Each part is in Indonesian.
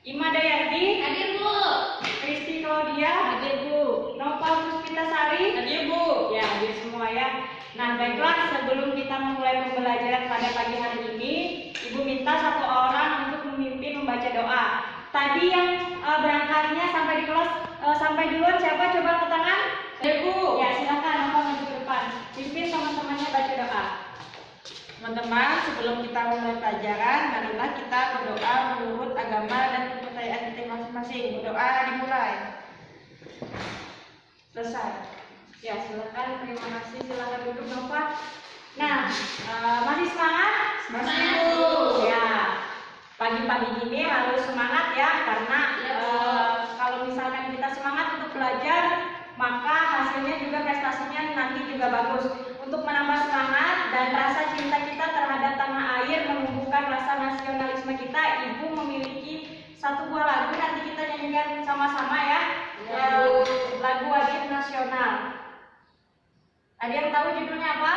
Ima Dayati. Hadir, Bu. Kristi Claudia. Hadir, Bu. Nopal Puspitasari. Hadir, Bu. Ya, hadir semua ya. Nah, baiklah, sebelum kita memulai pembelajaran pada pagi hari ini, Ibu minta satu orang untuk memimpin membaca doa. Tadi yang berangkatnya sampai di kelas, sampai duluan siapa? Coba angkat tangan. Bu. Ya, silakan Nopal maju ke depan. Pimpin teman-temannya baca doa. Teman-teman, sebelum kita mulai pelajaran, marilah kita berdoa menurut agama dan kepercayaan kita masing-masing. Berdoa dimulai. Selesai. Ya, silakan. Terima kasih. Silakan duduk, Nopal. Nah, masih semangat? Masih, Bu. Ya, pagi-pagi gini harus semangat ya, karena kalau misalkan kita semangat untuk belajar, maka hasilnya juga prestasinya nanti juga bagus. Untuk menambah semangat dan rasa cinta kita terhadap tanah air, menumbuhkan rasa nasionalisme kita, Ibu memiliki satu buah lagu, nanti kita nyanyikan sama-sama ya. Lagu wajib nasional. Ada yang tahu judulnya apa?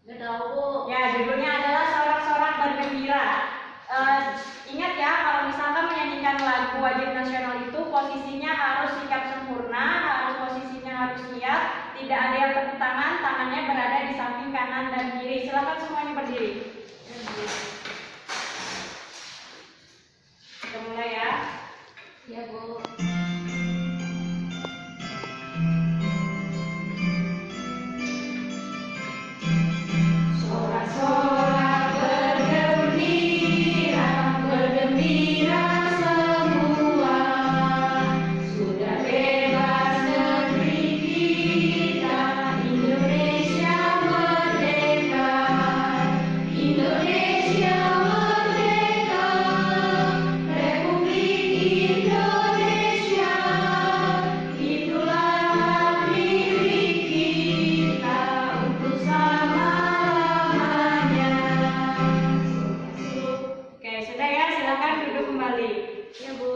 Nggak tahu, Bu. Ya, judulnya adalah Sorak-Sorak Bergembira. Ingat ya, kalau misalkan menyanyikan lagu wajib nasional itu posisinya harus sikap sempurna, posisinya harus siap, tidak ada yang tepuk tangan, tangannya berada di samping kanan dan kiri. Silakan semuanya berdiri. Kita mulai ya. Ya, Bu. Sorak-sorak bergembira, bergembira semua. Sudah bebas negeri kita, Indonesia merdeka. Indonesia merdeka, Republik Indonesia. Itulah hak milik kita untuk selama-lamanya. Oke, sudah ya, silakan duduk kembali. Ya, Bu.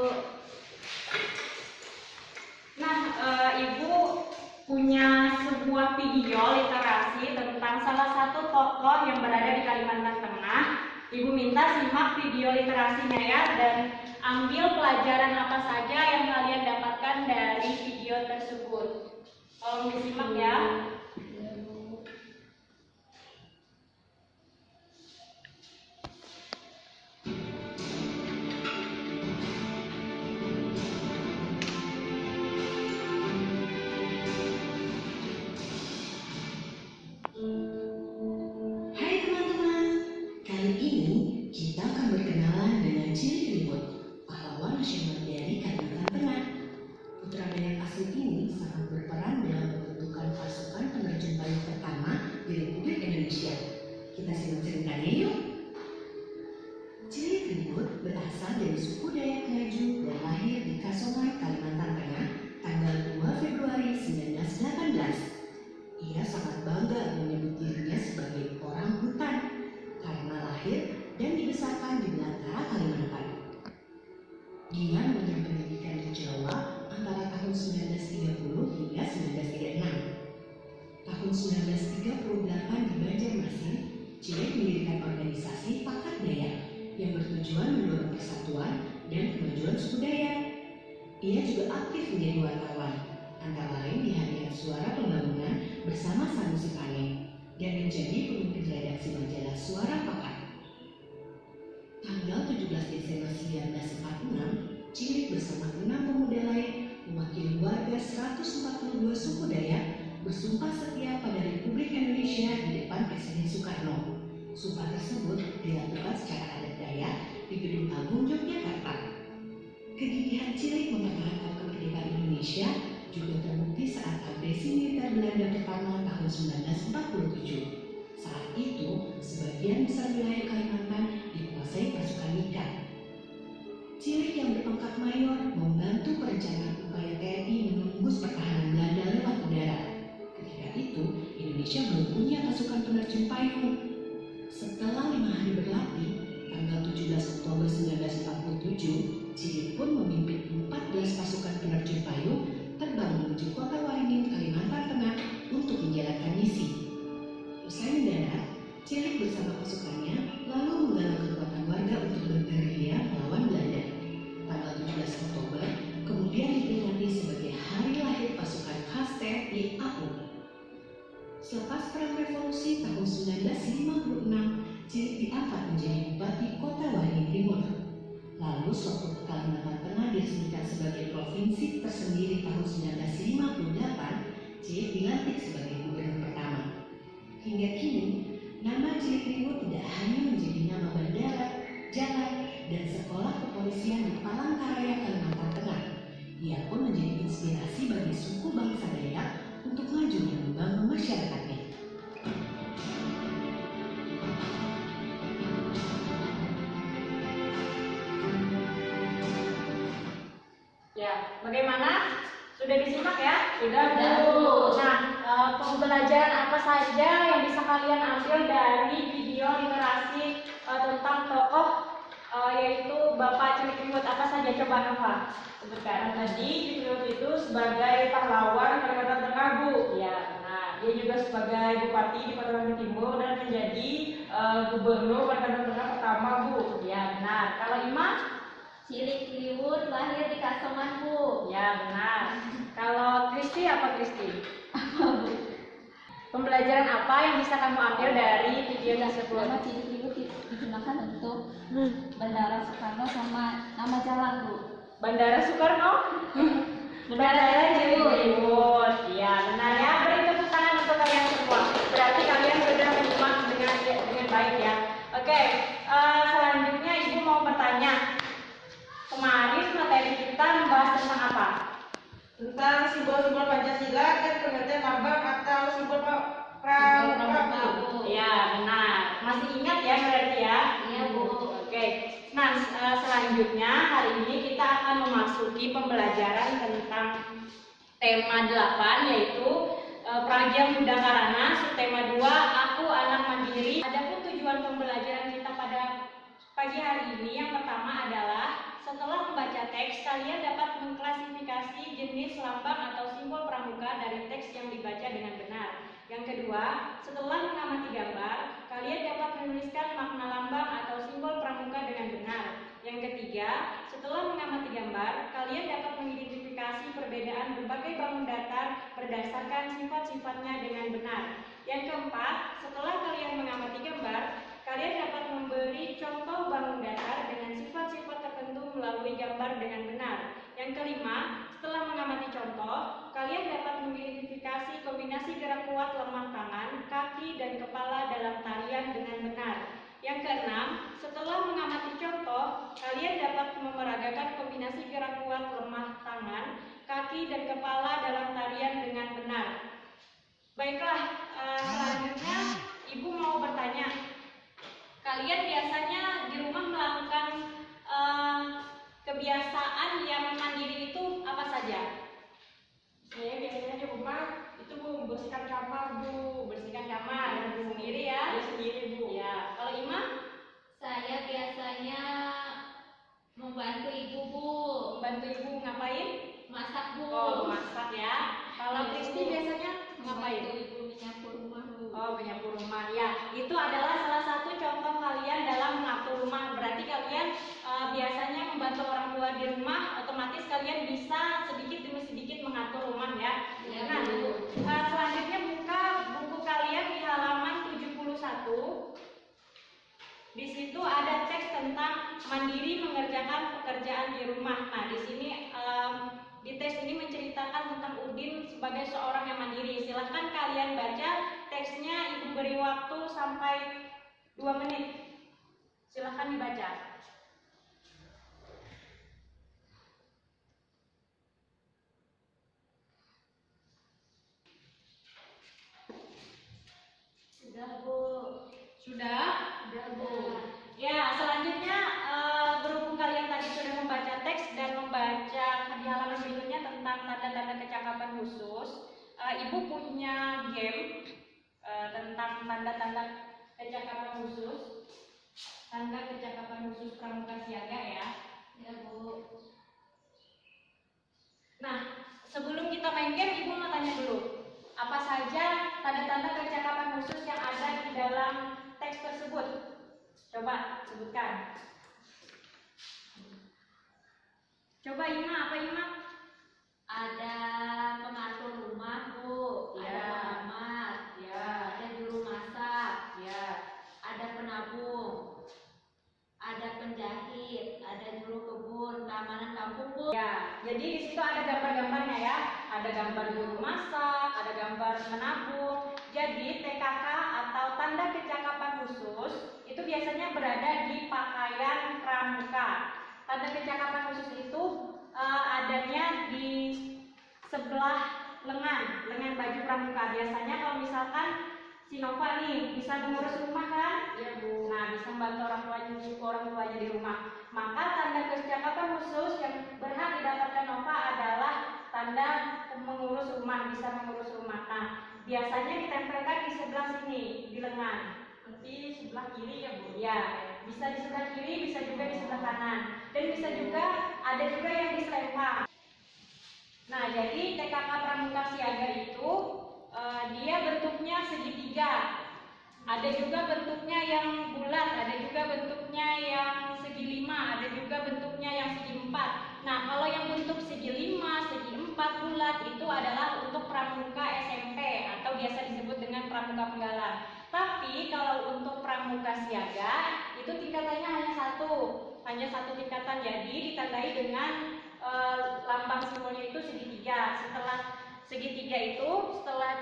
Nah, Ibu punya sebuah video literasi tentang salah satu tokoh yang berada di Kalimantan Tengah. Ibu minta simak video literasinya ya, dan ambil pelajaran apa saja yang kalian dapatkan dari video tersebut. Tolong disimak ya. Ya, Bu. Hai teman-teman, kali ini kita akan berkenalan dengan Cilik Ribut, pahlawan nasional dari Kalimantan Tengah. Putra dayak asli ini sangat berperan dalam pembentukan pasukan penerjun payung pertama di Republik Indonesia. Kita simak ceritanya yuk. Cilik Ribut berasal dari suku Dayak Ngaju dan lahir di Kasongan, Kalimantan Tengah, tanggal 2 Februari 1918. Ia sangat bangga menyebut dirinya sebagai orang hutan karena lahir dan dibesarkan di belantara Kalimantan. Dia mengenyam pendidikan di Jawa antara tahun 1930 hingga 1936. Tahun 1938 di Banjarmasin, Cilik mendirikan organisasi Pakat Dayak yang bertujuan mendorong persatuan dan kemajuan suku Dayak. Ia juga aktif menjadi wartawan, antara lain di Harian Suara Pembangunan bersama Sanusi Pane, dan menjadi pemimpin redaksi majalah Suara Pakat. Tanggal 17 Desember 1946, Cilik bersama 6 pemuda lain mewakili warga 142 suku Dayak bersumpah setia pada Republik Indonesia di depan Presiden Soekarno. Sumpah tersebut dilakukan secara adat Dayak di Gedung Agung Yogyakarta. Kegigihan Cilik mempertahankan kemerdekaan Indonesia juga terbukti saat agresi militer Belanda pertama tahun 1947. Saat itu, sebagian besar wilayah Kalimantan dikuasai pasukan Nika. Cilik yang berpangkat mayor membantu perencanaan upaya TNI menembus pertahanan Belanda lewat udara. Ketika itu, Indonesia belum punya pasukan penerjun payung. Setelah 5 hari berlatih, tanggal 17 Oktober 1947, Cilik pun memimpin 14 pasukan penerjun payung terbang menuju kota Waringin, Kalimantan Tengah untuk menjalankan misi. Usai mendarat, Cilik bersama pasukannya lalu menggalang kekuatan warga untuk bergerilya melawan Belanda. Selepas Perang Revolusi tahun 1956, Cilik diangkat menjadi Bupati Kota Waringin Timur. Lalu sewaktu Kalimantan Tengah diresmikan sebagai provinsi tersendiri tahun 1958, Cilik dilantik sebagai gubernur pertama. Hingga kini, nama Cilikriwut tidak hanya menjadi nama bandara, jalan, dan sekolah kepolisian di Palangkaraya, Kalimantan Tengah. Ia pun menjadi inspirasi bagi suku bangsa Dayak untuk maju dan membangun masyarakatnya. Ya, bagaimana? Sudah disimak ya? Sudah, Bu. Nah, pembelajaran apa saja yang bisa kalian ambil dari video literasi tentang tokoh yaitu Bapak Cilikriwut? Apa saja? Coba Nova sebutkan. Tadi Cilikriwut itu sebagai pahlawan Kalimantan Tengah, Bu. Ya, benar. Dia juga sebagai bupati di Kota Waringin Timur dan menjadi gubernur Kalimantan Tengah pertama, Bu. Ya, benar. Kalau Ima? Cilikriwut lahir di Kasongan, Bu. Ya, benar. Kalau Kristi apa Kristi? Pembelajaran apa yang bisa kamu ambil dari video tersebut? Nama Cilikriwut digunakan untuk Bandara Soekarno sama nama jalan, Bu. Bandara Soekarno? Bandara Cilikriwut. Ya, benar ya. Beri tepuk tangan untuk kalian semua. Berarti kalian sudah menyimak dengan baik ya. Oke, selanjutnya Ibu mau bertanya. Kemarin materi kita membahas tentang apa? Tentang simbol-simbol Pancasila dan pengertian lambang atau simbol pramuka, Bu. Ya, benar. Masih ingat ya berarti ya? Iya, Bu. Oke. Nah, selanjutnya hari ini kita akan memasuki pembelajaran tentang tema 8 yaitu Praja Muda Karana, subtema 2 Aku Anak Mandiri. Adapun tujuan pembelajaran kita pada pagi hari ini yang pertama adalah setelah membaca teks, kalian dapat mengklasifikasi jenis lambang atau simbol pramuka dari teks yang dibaca dengan benar. Yang kedua, setelah mengamati gambar, kalian dapat menuliskan makna lambang atau simbol pramuka dengan benar. Yang ketiga, setelah mengamati gambar, kalian dapat mengidentifikasi perbedaan berbagai bangun datar berdasarkan sifat-sifatnya dengan benar. Yang keempat, setelah kalian mengamati gambar, kalian dapat memberi contoh bangun datar dengan sifat-sifat tertentu melalui gambar dengan benar. Yang kelima, setelah mengamati contoh, kalian dapat mengidentifikasi kombinasi gerak kuat lemah tangan, kaki, dan kepala dalam tarian dengan benar. Yang keenam, setelah mengamati contoh, kalian dapat memeragakan kombinasi gerak kuat lemah tangan, kaki, dan kepala dalam tarian dengan benar. Baiklah, selanjutnya Ibu mau bertanya. Kalian biasanya di rumah melakukan kebiasaan yang mandiri itu apa saja? Saya biasanya di rumah itu, Bu, membersihkan kamar, Bu. Bersihkan kamar sendiri ya? Dia sendiri, Bu. Ya. Kalau Ima? Saya biasanya membantu ibu, Bu. Bantu ibu ngapain? Masak, Bu. Oh, masak ya. Kalau Kristi biasanya ngapain? Membantu ibu menyapu rumah, Bu. Oh, menyapu rumah ya. Itu adalah salah satu contoh kalian dalam mengatur rumah. Berarti kalian biasanya membantu orang tua di rumah, otomatis kalian bisa sedikit demi sedikit mengatur rumah ya. Ya, Nah, Bu. selanjutnya buka buku kalian di halaman 71. Di situ ada teks tentang mandiri mengerjakan pekerjaan di rumah. Nah, di sini di teks ini menceritakan tentang Udin sebagai seorang yang mandiri. Silahkan kalian baca teksnya. Ibu beri waktu sampai 2 menit. Silahkan dibaca. Sudah, Bu. Sudah? Sudah, Bu. Ya, selanjutnya berhubung kalian tadi sudah membaca teks dan membaca di halaman berikutnya tentang tanda-tanda kecakapan khusus, Ibu punya game tentang tanda-tanda kecakapan khusus, tanda kecakapan khusus pramuka siaga ya. Ya, Bu. Nah, sebelum kita main game, Ibu mau tanya dulu, apa saja tanda-tanda kecakapan khusus yang ada di dalam teks tersebut? Coba sebutkan. Coba Ima, apa Ima? Ada pengatur rumah, Bu. Ya. Ada pengamat. Ya. Ada gambar guru masak, ada gambar menabung. Jadi TKK atau tanda kecakapan khusus itu biasanya berada di pakaian pramuka. Tanda kecakapan khusus itu adanya di sebelah lengan baju pramuka. Biasanya kalau misalkan si Nova nih bisa mengurus rumah kan? Iya, Bu. Nah, bisa membantu orang tuanya di rumah. Maka tanda kecakapan khusus yang berhak didapatkan Nova adalah tanda mengurus rumah, bisa mengurus rumah. Nah, biasanya ditempelkan di sebelah sini, di lengan. Nanti sebelah kiri ya, Bu. Ya, bisa di sebelah kiri, bisa juga di sebelah kanan. Dan bisa juga ada juga yang di selempang. Nah, jadi TKK Pramuka Siaga itu dia bentuknya segitiga. Ada juga bentuknya yang bulat, ada juga bentuknya yang segi lima, ada juga bentuknya yang segi empat. Nah, kalau yang bentuk segi lima, segi empat bulat itu adalah untuk pramuka SMP atau biasa disebut dengan pramuka penggalan. Tapi kalau untuk pramuka siaga itu tingkatannya hanya satu tingkatan. Jadi ditandai dengan lambang simbolnya itu segitiga. Setelah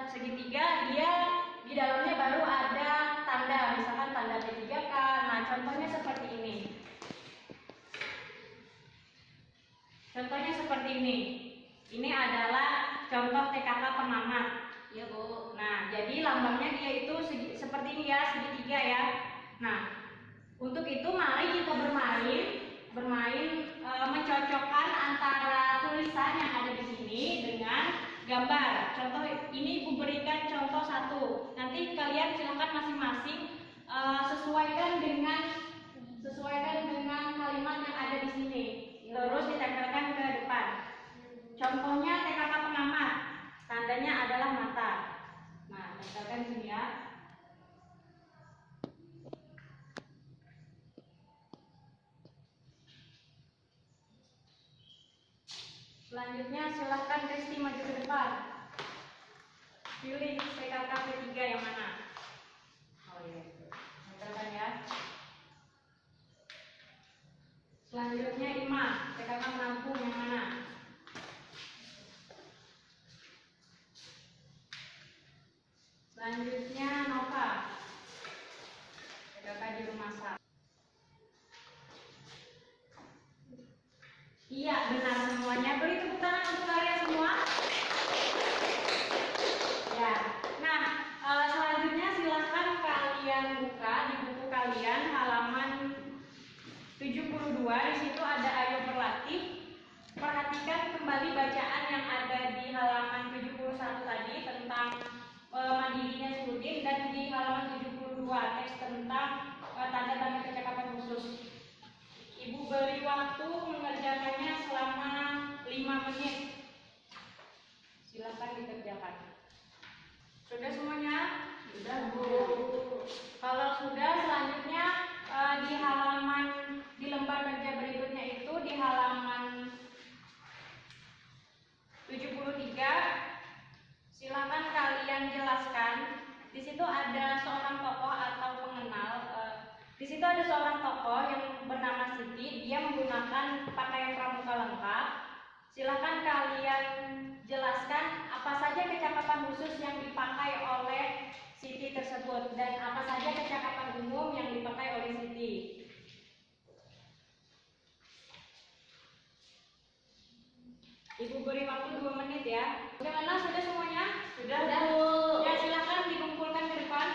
segitiga dia di dalamnya baru ada tanda, misalkan tanda P3K. Nah, contohnya seperti ini. Ini adalah contoh TKK pengamat. Iya, Bu. Nah, jadi lambangnya dia itu seperti ini ya, segitiga ya. Nah, untuk itu mari kita bermain mencocokkan antara tulisan yang ada di sini dengan gambar. Contoh ini Ibu berikan contoh satu. Nanti kalian silakan masing-masing sesuaikan dengan kalimat yang ada di sini. Terus ditempelkan ke depan. Contohnya TKK pengamat. Tandanya adalah mata. Nah, tempelkan sini ya. Selanjutnya silahkan Kristi maju ke depan. Pilih TKK P3 yang mana? Oh iya, tempelkan ya. Selanjutnya Ima, TKK menampung yang mana? Selanjutnya Nova, TKK di rumah masak. Iya, benar semuanya. Beri tepuk tangan untuk kalian semua. Ya. Nah, selanjutnya silahkan kalian buka di buku kalian halaman 72. Di situ ada ayo berlatih. Perhatikan kembali bacaan yang ada di halaman 71 tadi tentang mandirinya Sudin, dan di halaman 72 teks tentang tanda-tanda kecakapan khusus. Ibu beri waktu mengerjakannya selama 5 menit. Silakan dikerjakan. Sudah semuanya? Sudah, Bu. Kalau sudah, selanjutnya di lembar kerja berikutnya itu di halaman 73. Silakan kalian jelaskan. Di situ ada seorang tokoh atau pengenal. Di situ ada seorang tokoh yang bernama Siti. Dia menggunakan pakaian pramuka lengkap. Silakan kalian jelaskan apa saja kecakapan khusus yang dipakai oleh Siti tersebut dan apa saja kecakapan umum yang dipakai oleh Siti. Ibu beri waktu 2 menit ya. Bagaimana? Sudah semuanya? Sudah, Bu. Ya, silakan dikumpulkan ke depan.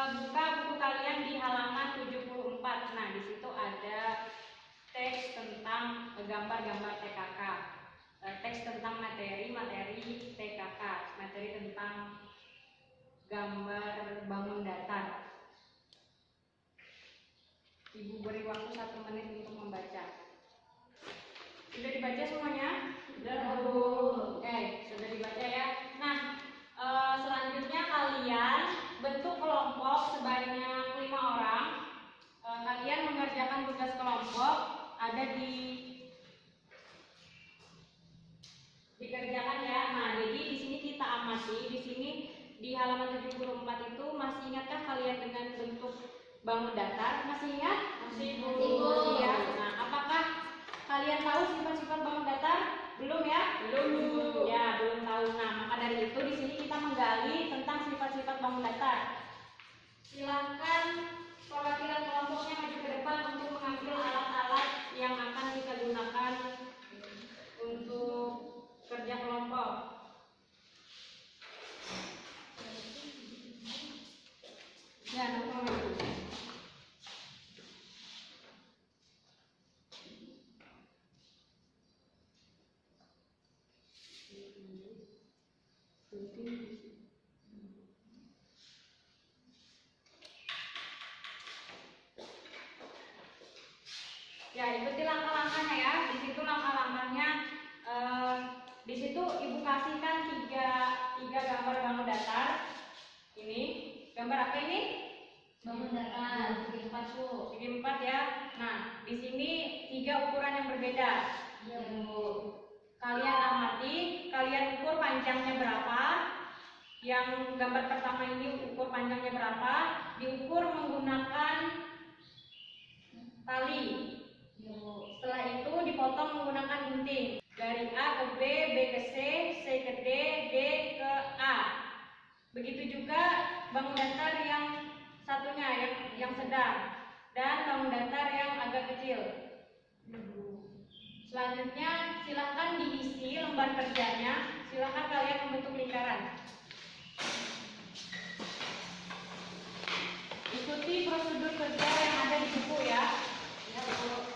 Buka buku kalian di halaman 74. Nah, di situ ada teks tentang gambar-gambar TKK. Teks tentang materi TKK, materi tentang gambar bangun datar. Ibu beri waktu 1 menit untuk membaca. Sudah dibaca semuanya? Sudah, Bu. Oke, sudah dibaca ya. Nah, selanjutnya kalian bentuk kelompok sebanyak 5 orang. Kalian mengerjakan tugas kelompok ada dikerjakan ya. Nah, jadi di sini kita amati, di sini di halaman 74 itu masih ingatkah kalian bangun datar. Masih ingat? Masih, Bu. Masih, Bu. Ya. Nah, apakah kalian tahu sifat-sifat bangun datar? Belum ya? Belum, Bu. Ya, belum tahu. Nah, maka dari itu di sini kita menggali tentang sifat-sifat bangun datar. Silakan perwakilan kelompoknya maju ke depan untuk mengambil alat-alat yang akan kita gunakan untuk kerja kelompok. Ya, nomor maju. Ya, ikuti langkah-langkahnya ya. Di situ langkah-langkahnya, di situ ibu kasihkan tiga gambar bangun datar. Ini gambar apa ini? Bangun datar segi 4, Bu. Segi 4 ya. Nah, di sini 3 ukuran yang berbeda. Iya, Bu. Kalian amati, kalian ukur panjangnya berapa. Yang gambar pertama ini ukur panjangnya berapa, diukur menggunakan tali. Iya, Bu. Setelah itu dipotong menggunakan gunting. Dari A ke B, B ke C, C ke D, D ke A. Begitu juga bangun datar yang satunya, yang sedang, dan bangun datar yang agak kecil. Selanjutnya silakan diisi lembar kerjanya. Silakan kalian membentuk lingkaran. Ikuti prosedur kerja yang ada di buku ya. Ya, Bu.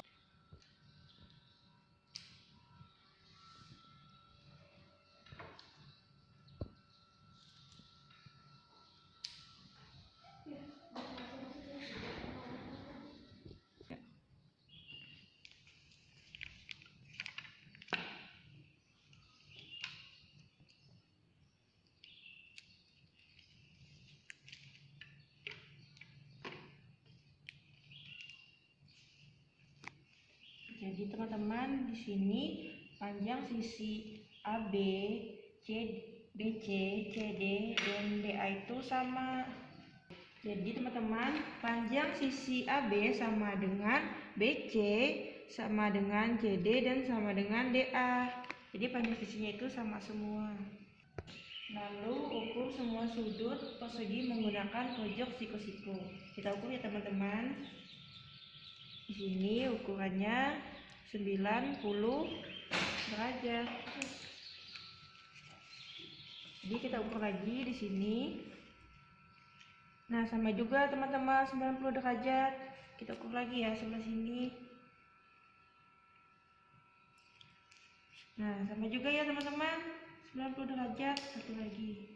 Jadi teman-teman, di sini panjang sisi AB, BC, CD, dan DA itu sama. Jadi teman-teman, panjang sisi AB sama dengan BC, sama dengan CD, dan sama dengan DA. Jadi panjang sisinya itu sama semua. Lalu ukur semua sudut persegi menggunakan pojok siku-siku. Kita ukur ya teman-teman. Di sini ukurannya 90 derajat. Jadi kita ukur lagi di sini. Nah, sama juga teman-teman 90 derajat. Kita ukur lagi ya sebelah sini. Nah, sama juga ya teman-teman, 90 derajat. Satu lagi.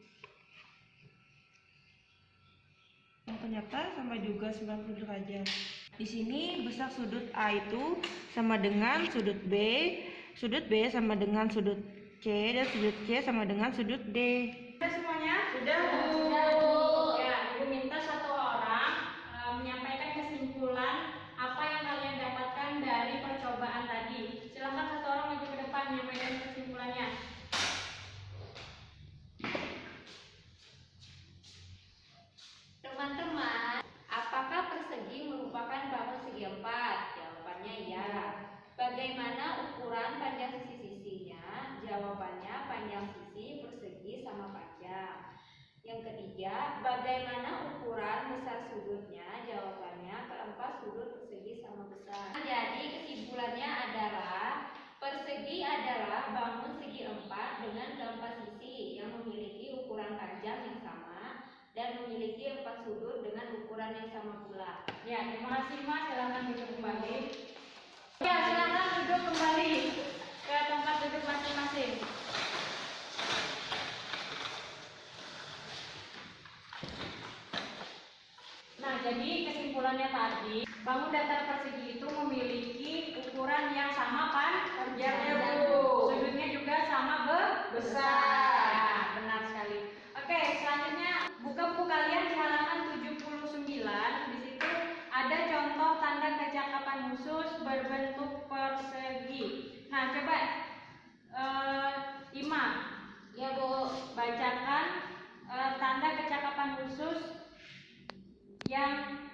Nah, ternyata sama juga 90 derajat. Di sini besar sudut A itu sama dengan sudut B sama dengan sudut C, dan sudut C sama dengan sudut D. Sudah semuanya? Sudah, Bu. Sudah, Bu. Ya, Ibu minta satu orang menyampaikan kesimpulan apa yang kalian dapatkan dari percobaan tadi. Silakan satu orang maju ke depan menyampaikan kesimpulannya. Teman-teman, apakah persegi merupakan bangun segi 4? Jawabannya ya. Bagaimana ukuran panjang sisi-sisinya? Jawabannya panjang sisi persegi sama panjang. Yang ketiga, bagaimana ukuran besar sudutnya? Jawabannya keempat sudut persegi sama besar. Jadi kesimpulannya adalah persegi adalah bangun segi 4 dengan keempat sisi yang memiliki ukuran panjang yang sama dan memiliki 4 sudut dengan ukuran yang sama pula. Ya, terima kasih Mas. Silakan duduk kembali. Ya, silakan duduk kembali ke tempat duduk masing-masing. Nah, jadi kesimpulannya tadi, bangun datar persegi itu memiliki ukuran yang sama kan? Panjangnya, Bu. Sudutnya juga sama Besar. Ya, benar sekali. Oke, selanjutnya buka buku kalian di halaman 79. Di situ ada contoh tanda kecakapan khusus berbentuk persegi. Nah, coba Ima, Ya, Bu. bacakan tanda kecakapan khusus yang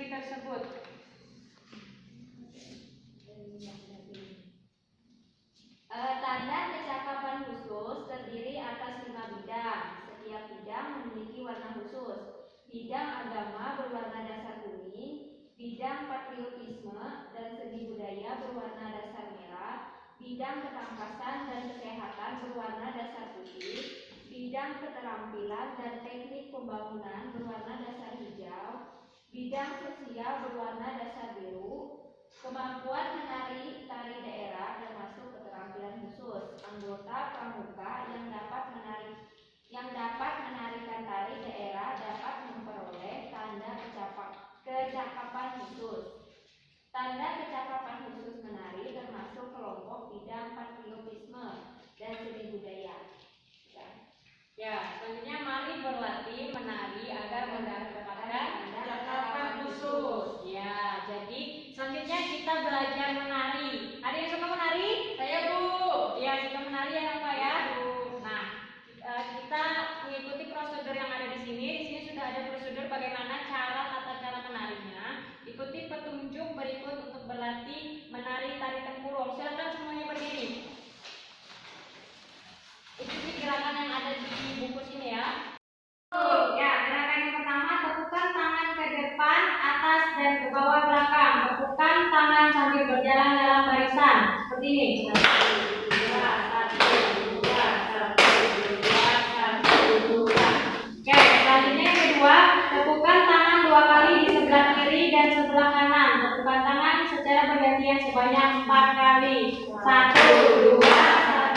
segi tersebut? Tanda kecakapan khusus terdiri atas 5 bidang. Setiap bidang memiliki warna khusus. Bidang agama berwarna dasar kuning, bidang patriotisme dan seni budaya berwarna dasar merah, bidang ketangkasan dan kesehatan berwarna dasar putih, bidang keterampilan dan teknik pembangunan berwarna dasar hijau, bidang sosial berwarna dasar biru, kemampuan menari tari daerah termasuk keterampilan khusus. Anggota pramuka yang dapat menarikan tari daerah dapat memperoleh tanda kecakapan khusus. Tanda kecakapan khusus menari termasuk kelompok bidang patriotisme dan seni budaya. Ya, selanjutnya mari berlatih menari agar mendapatkan cakapan khusus. Ya, jadi selanjutnya kita belajar menari. Ada yang suka menari? Saya, Bu. Ya, suka menari ya, Pak ya. Nah, kita mengikuti prosedur yang ada di sini. Di sini sudah ada prosedur bagaimana tata cara menarinya. Ikuti petunjuk berikut untuk berlatih menari tari tempurung. Silakan semuanya berdiri. Ikuti gerakan yang ada di buku sini ya. Ya, gerakan yang pertama, tepukan tangan ke depan, atas dan ke bawah belakang. Tepukan tangan sambil berjalan dalam barisan. Seperti ini. 1, 2, 1, 2, 1, 2, 1, 2. Oke, selanjutnya yang kedua, tepukan tangan 2 kali di sebelah kiri dan sebelah kanan. Tepukan tangan secara bergantian sebanyak 4 kali. 1, 2, 1.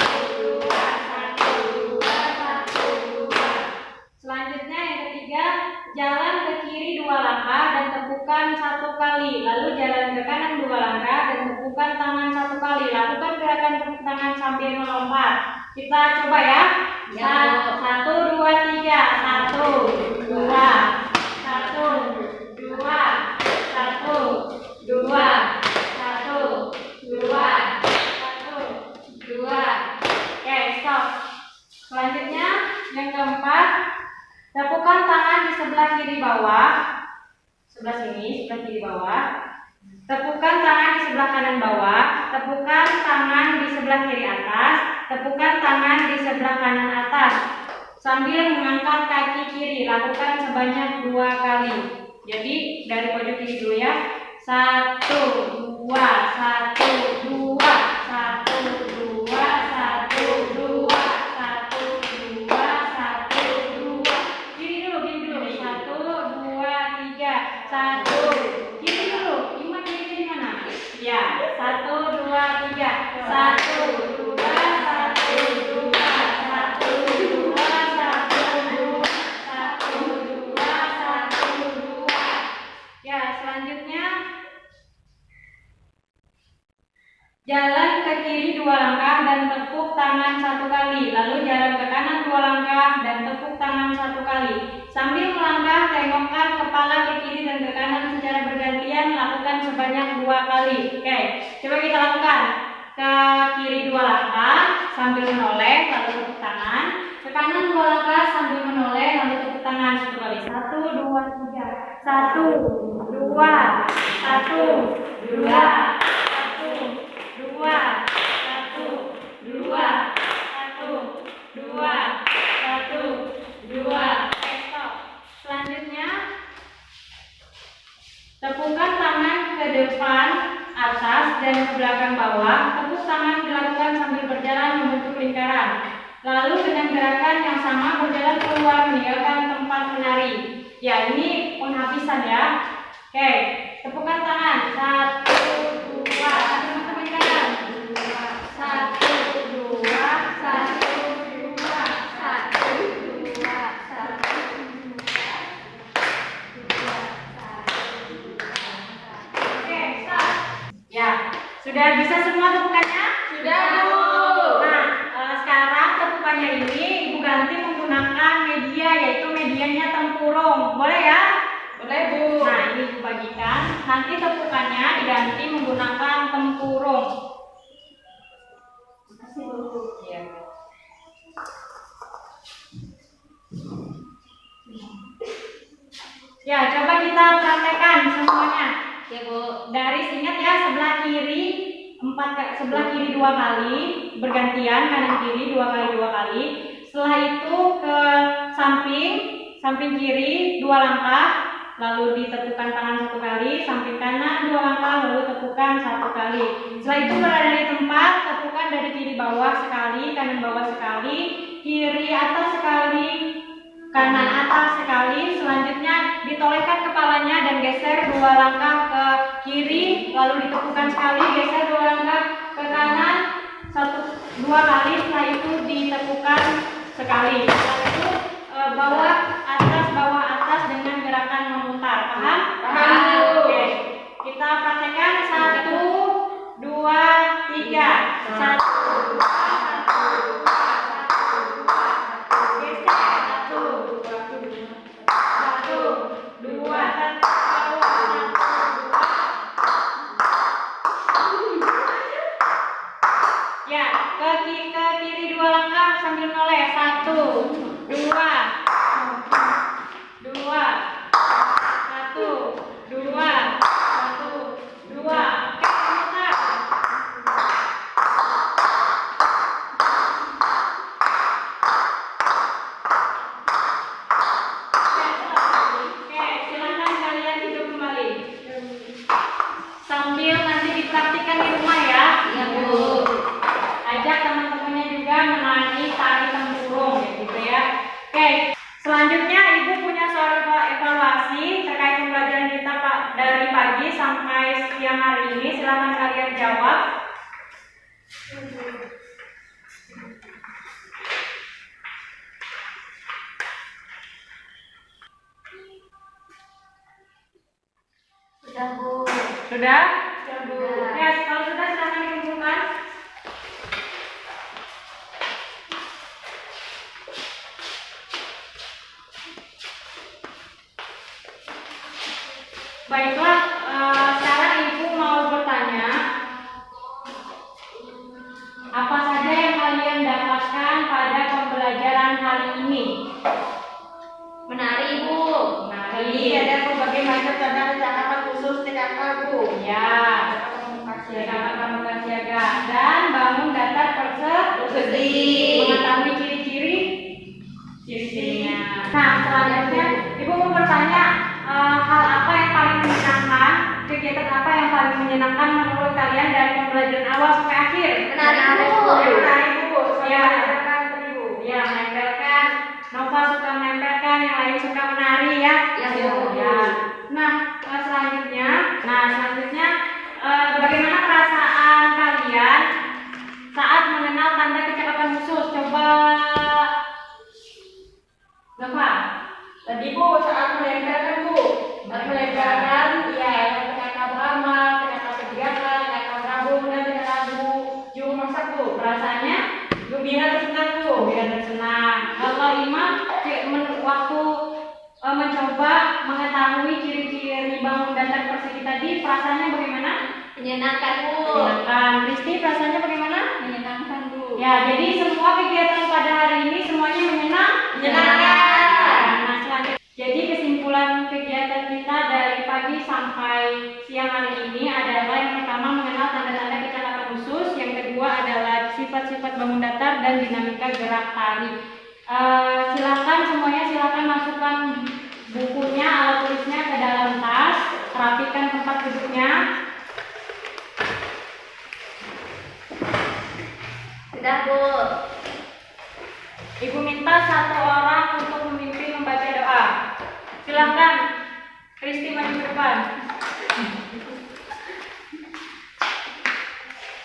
Selanjutnya yang ketiga, jalan ke kiri 2 langkah dan tepukan 1 kali. Lalu jalan ke kanan 2 langkah dan tepukan tangan 1 kali. Lakukan gerakan tepuk tangan sambil melompat. Kita coba ya. 1, 2, 3. 1, 2, 1, 2, 1, 2, 1, 2, 1, 2. Oke, stop. Selanjutnya yang keempat, tepukan tangan di sebelah kiri bawah, sebelah sini, sebelah kiri bawah. Tepukan tangan di sebelah kanan bawah. Tepukan tangan di sebelah kiri atas. Tepukan tangan di sebelah kanan atas. Sambil mengangkat kaki kiri, lakukan sebanyak 2 kali. Jadi dari pojok kiri dulu ya. 1, 2, 1, 2, 1, 2, 1, 2, 1, 2, 1, 2. Gini dulu. 1, 2, 3. 1. Gini dulu. Gimana di mana? Ya. 1, 2, 3. 1, 2, 1, 2, 1, 2, 1, 2, 1, 2, 1, 2. Ya, selanjutnya jalan ke kiri 2 langkah dan tepuk tangan 1 kali. Lalu jalan ke kanan 2 langkah dan tepuk tangan 1 kali. Sambil melangkah, tengokkan kepala ke kiri dan ke kanan secara bergantian. Lakukan sebanyak 2 kali. Oke, coba kita lakukan. Ke kiri 2 langkah sambil menoleh, lalu tepuk tangan. Ke kanan 2 langkah sambil menoleh, lalu tepuk tangan 1 kali. 1, 2, 3. 1, 2, 1, 2, 1, 2, 2. Stop. Selanjutnya, tepukan tangan ke depan, atas dan ke belakang bawah. Tepuk tangan dilakukan sambil berjalan membentuk lingkaran. Lalu dengan gerakan yang sama berjalan keluar meninggalkan tempat menari. Ya, ini penghabisan ya. Oke, tepukan tangan. 1, 2. Teman-teman kanan. 1, 2, 1, 2, 1, 2, 1, 2. Oke, stop. Ya, sudah bisa semua tepukannya? Sudah, Bu. Nah, sekarang tepukannya ini Ibu ganti menggunakan media, yaitu medianya tempurung. Boleh ya? Boleh, Bu. Nah, ini Ibu bagikan. Nanti tepukannya diganti menggunakan tempurung. Makasih, Bu. Ya. Ya, coba kita praktekkan semuanya. Ya Bu. Dari ingat ya, sebelah kiri sebelah kiri 2 kali, bergantian kanan kiri 2 kali. Setelah itu ke samping kiri 2 langkah, lalu ditepukan tangan 1 kali, samping kanan 2 langkah, lalu tepukan 1 kali. Setelah itu berada di tempat, tepukan dari kiri bawah sekali, kanan bawah sekali, kiri atas sekali, kanan atas sekali. Selanjutnya ditolehkan kepalanya dan geser 2 langkah ke kiri, lalu ditepukan sekali, geser 2 langkah ke kanan 2 kali. Setelah itu ditepukan sekali. Setelah itu bawah atas dengan gerakan memutar. Paham? Paham. Oke. Kita praktekkan 1 2 3. 1 Ya, ke kiri 2 langkah sambil noleh. 1 2 1 2 1 2 1 2. Oke, putar. Oke, silakan kalian hidup kembali. Sambil nanti dipraktikkan di rumah ya. Iya Bu. Ajak teman-temannya juga menari tari tempurung gitu ya. Oke, selanjutnya Ibu punya soal evaluasi terkait pembelajaran kita dari pagi sampai siang hari ini. Silakan kalian jawab. Sudah Bu. Sudah? Sudah Bu. Ya, kalau sudah silakan dikumpulkan. Baiklah, sekarang Ibu mau bertanya, apa saja yang kalian dapatkan pada pembelajaran hari ini? Menari Bu. Tadi ada berbagai macam cakapan khusus TKK Bu. Ya, cakapan pramuka siaga dan bangun datar persegi. Mengetahui ciri-cirinya. Nah, selanjutnya Ibu mau bertanya, hal apa yang paling menyenangkan, kegiatan apa yang paling menyenangkan menurut kalian dari pembelajaran awal sampai akhir? Menari Bu. Menari Bu. Ya, ya, menempelkan. Nova suka menempelkan, yang lain suka menari ya. Ya, Bu. Ya. Nah, selanjutnya, bagaimana perasaan kalian saat mengenal tanda kecakapan khusus? Coba, Nova. Tadi Bu saat menempelkan Bu. Saat menempelkan ya TKK drama, TKK kegiatan, TKK rabung dan TKK juru masak Bu. Perasaannya Gembira dan senang Bu. biar senang. Kalau Ima waktu mencoba mengetahui ciri-ciri bangun datar persegi tadi, perasaannya bagaimana? Menyenangkan Bu. Menyenangkan. Kristi, perasaannya bagaimana? Menyenangkan Bu. Ya, jadi semua kegiatan pada hari ini semuanya Menyenangkan. Nah, selanjutnya, jadi kesimpulan kegiatan kita dari pagi sampai siang hari ini adalah yang pertama mengenal tanda-tanda kecakapan khusus, yang kedua adalah sifat-sifat bangun datar dan dinamika gerak tari. Silakan masukkan bukunya, alat tulisnya ke dalam tas, rapikan tempat duduknya. Sudah Bu. Ibu minta 1 orang untuk memimpin membaca doa. Silakan, Kristi maju ke depan.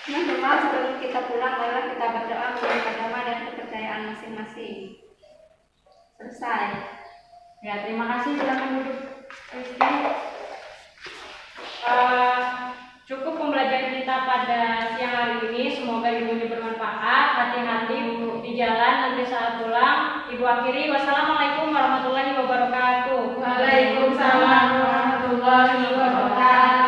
Teman-teman, sebelum kita pulang, marilah kita berdoa menurut agama dan kepercayaan masing-masing. Selesai. Ya, terima kasih. Silakan duduk, Kristi. Cukup pembelajaran kita pada siang hari ini. Semoga ilmunya bermanfaat. Hati-hati di jalan nanti saat pulang. Ibu akhiri. Wassalamualaikum warahmatullahi wabarakatuh. Waalaikumsalam warahmatullahi wabarakatuh.